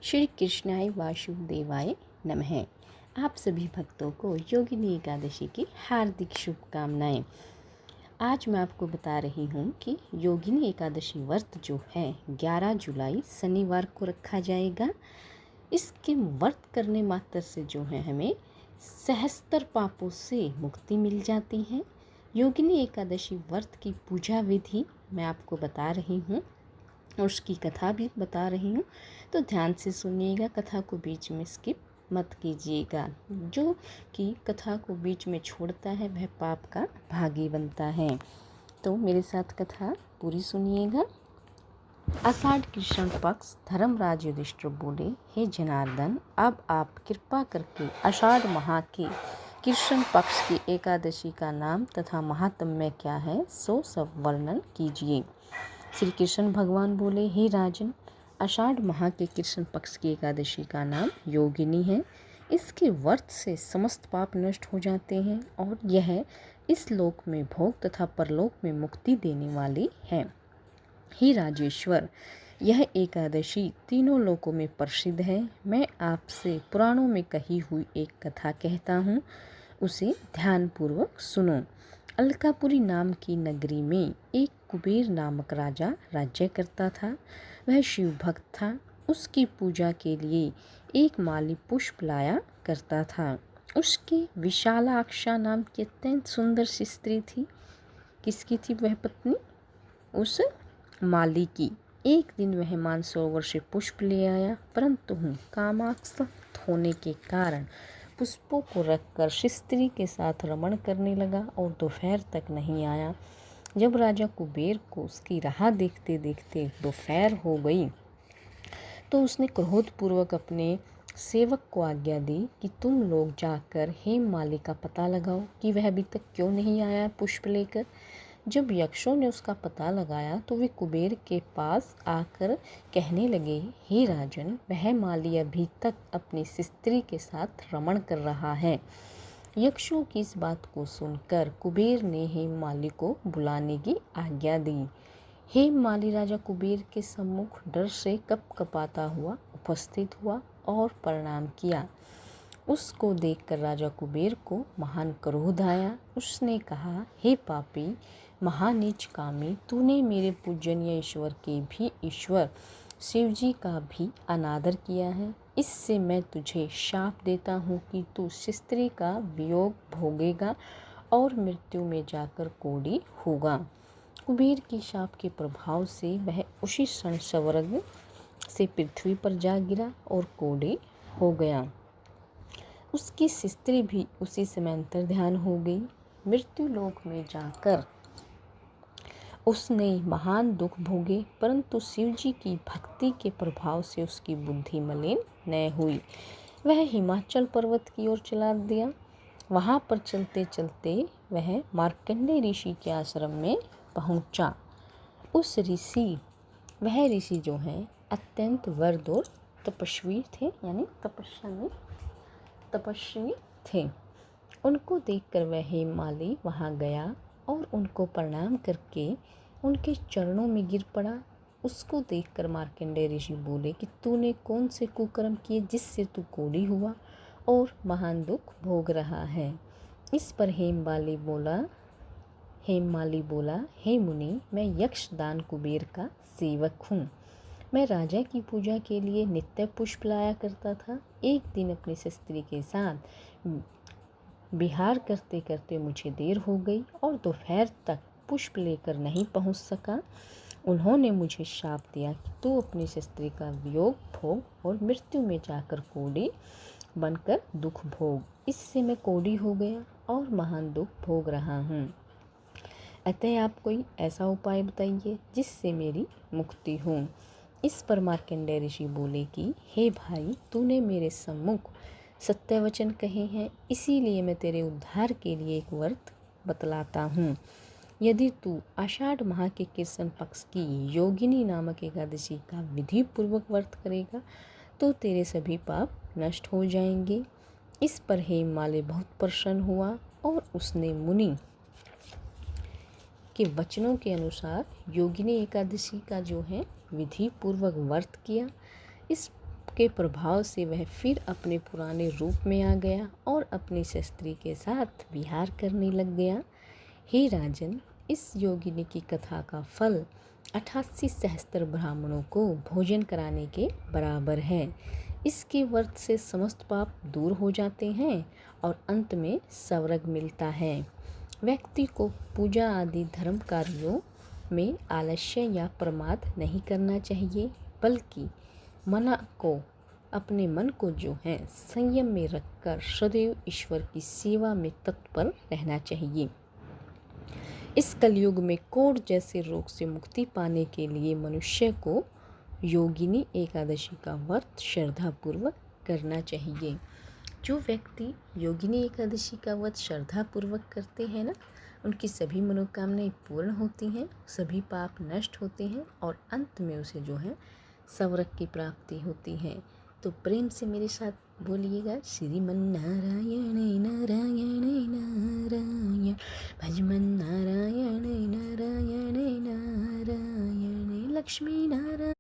श्री कृष्णाय वासुदेवाय नमः। आप सभी भक्तों को योगिनी एकादशी की हार्दिक शुभकामनाएं। आज मैं आपको बता रही हूँ कि योगिनी एकादशी व्रत जो है 11 जुलाई शनिवार को रखा जाएगा। इसके व्रत करने मात्र से जो है हमें सहस्त्र पापों से मुक्ति मिल जाती है। योगिनी एकादशी व्रत की पूजा विधि मैं आपको बता रही हूँ और उसकी कथा भी बता रही हूँ, तो ध्यान से सुनिएगा। कथा को बीच में स्किप मत कीजिएगा। जो कि कथा को बीच में छोड़ता है वह पाप का भागी बनता है। तो मेरे साथ कथा पूरी सुनिएगा। आषाढ़ कृष्ण पक्ष धर्मराज युधिष्ठिर बोले, हे जनार्दन, अब आप कृपा करके आषाढ़ माह के कृष्ण पक्ष की एकादशी का नाम तथा महात्म्य क्या है सो सब वर्णन कीजिए। श्री कृष्ण भगवान बोले, हे राजन, आषाढ़ माह के कृष्ण पक्ष की एकादशी का नाम योगिनी है। इसके व्रत से समस्त पाप नष्ट हो जाते हैं और यह इस लोक में भोग तथा परलोक में मुक्ति देने वाली है। हे राजेश्वर, यह एकादशी तीनों लोकों में प्रसिद्ध है। मैं आपसे पुराणों में कही हुई एक कथा कहता हूँ, उसे ध्यानपूर्वक सुनो। अलकापुरी नाम की नगरी में एक कुबेर नामक राजा राज्य करता था। वह शिव भक्त था। उसकी पूजा के लिए एक माली पुष्प लाया करता था। उसकी विशालाक्षा नाम की अत्यंत सुंदर सी स्त्री थी। किसकी थी वह पत्नी? उस माली की। एक दिन वह मानसरोवर से पुष्प ले आया, परंतु कामासक्त होने के कारण पुष्पों को रखकर स्त्री के साथ रमण करने लगा और दोपहर तक नहीं आया। जब राजा कुबेर को उसकी राह देखते देखते दोपहर हो गई तो उसने क्रोधपूर्वक अपने सेवक को आज्ञा दी कि तुम लोग जाकर हेममाली का पता लगाओ कि वह अभी तक क्यों नहीं आया पुष्प लेकर। जब यक्षों ने उसका पता लगाया तो वे कुबेर के पास आकर कहने लगे, हे राजन, वह माली अभी तक अपनी स्त्री के साथ रमण कर रहा है। यक्षों की इस बात को सुनकर कुबेर ने हेममाली को बुलाने की आज्ञा दी। हेममाली राजा कुबेर के सम्मुख डर से कपकपाता हुआ उपस्थित हुआ और प्रणाम किया। उसको देखकर राजा कुबेर को महान क्रोध आया। उसने कहा, हे पापी, महानीच कामी, तूने मेरे पूजनीय ईश्वर के भी ईश्वर शिवजी का भी अनादर किया है। इससे मैं तुझे शाप देता हूँ कि तू स्त्री का वियोग भोगेगा और मृत्यु में जाकर कोढ़ी होगा। कुबेर के शाप के प्रभाव से वह उसी क्षण स्वर्ग से पृथ्वी पर जा गिरा और कोढ़ी हो गया। उसकी स्त्री भी उसी समय अंतर्ध्यान हो गई। मृत्यु लोक में जाकर उसने महान दुख भोगे, परंतु शिवजी की भक्ति के प्रभाव से उसकी बुद्धि मलिन न हुई। वह हिमाचल पर्वत की ओर चला दिया। वहाँ पर चलते चलते वह मार्कंडेय ऋषि के आश्रम में पहुँचा। वह ऋषि जो है अत्यंत वर्द और तपस्वी थे, यानी तपस्वी थे। उनको देखकर वह हेममाली वहाँ गया और उनको प्रणाम करके उनके चरणों में गिर पड़ा। उसको देखकर मार्कंडेय ऋषि बोले कि तूने कौन से कुकर्म किए जिससे तू कोढ़ी हुआ और महान दुख भोग रहा है। इस पर हेममाली बोला, हे मुनि, मैं यक्षदान कुबेर का सेवक हूँ। मैं राजा की पूजा के लिए नित्य पुष्प लाया करता था। एक दिन अपनी स्त्री के साथ विहार करते करते मुझे देर हो गई और दोपहर तक पुष्प लेकर नहीं पहुंच सका। उन्होंने मुझे शाप दिया कि तू अपनी स्त्री का वियोग भोग और मृत्यु में जाकर कोढ़ी बनकर दुख भोग। इससे मैं कोढ़ी हो गया और महान दुख भोग रहा हूँ। अतः आप कोई ऐसा उपाय बताइए जिससे मेरी मुक्ति हो। इस पर मार्कंडेय ऋषि बोले कि हे भाई, तूने मेरे सम्मुख सत्य वचन कहे हैं, इसीलिए मैं तेरे उद्धार के लिए एक व्रत बतलाता हूँ। यदि तू आषाढ़ माह के कृष्ण पक्ष की योगिनी नामक एकादशी का विधि पूर्वक व्रत करेगा तो तेरे सभी पाप नष्ट हो जाएंगे। इस पर हेममाली बहुत प्रसन्न हुआ और उसने मुनि के वचनों के अनुसार योगिनी एकादशी का जो है विधि पूर्वक व्रत किया। इस के प्रभाव से वह फिर अपने पुराने रूप में आ गया और अपनी शस्त्री के साथ विहार करने लग गया। हे राजन, इस योगिनी की कथा का फल 88 सहस्त्र ब्राह्मणों को भोजन कराने के बराबर है। इसके व्रत से समस्त पाप दूर हो जाते हैं और अंत में स्वर्ग मिलता है। व्यक्ति को पूजा आदि धर्म कार्यों में आलस्य या प्रमाद नहीं करना चाहिए, बल्कि अपने मन को जो है संयम में रखकर सदैव ईश्वर की सेवा में तत्पर रहना चाहिए। इस कलयुग में कोढ़ जैसे रोग से मुक्ति पाने के लिए मनुष्य को योगिनी एकादशी का व्रत श्रद्धापूर्वक करना चाहिए। जो व्यक्ति योगिनी एकादशी का व्रत श्रद्धापूर्वक करते हैं ना, उनकी सभी मनोकामनाएं पूर्ण होती हैं, सभी पाप नष्ट होते हैं और अंत में उसे जो है स्वर्ग की प्राप्ति होती है। तो प्रेम से मेरे साथ बोलिएगा, श्रीमन नारायण नारायण नारायण, भजमन नारायण नारायण नारायण, लक्ष्मी नारायण।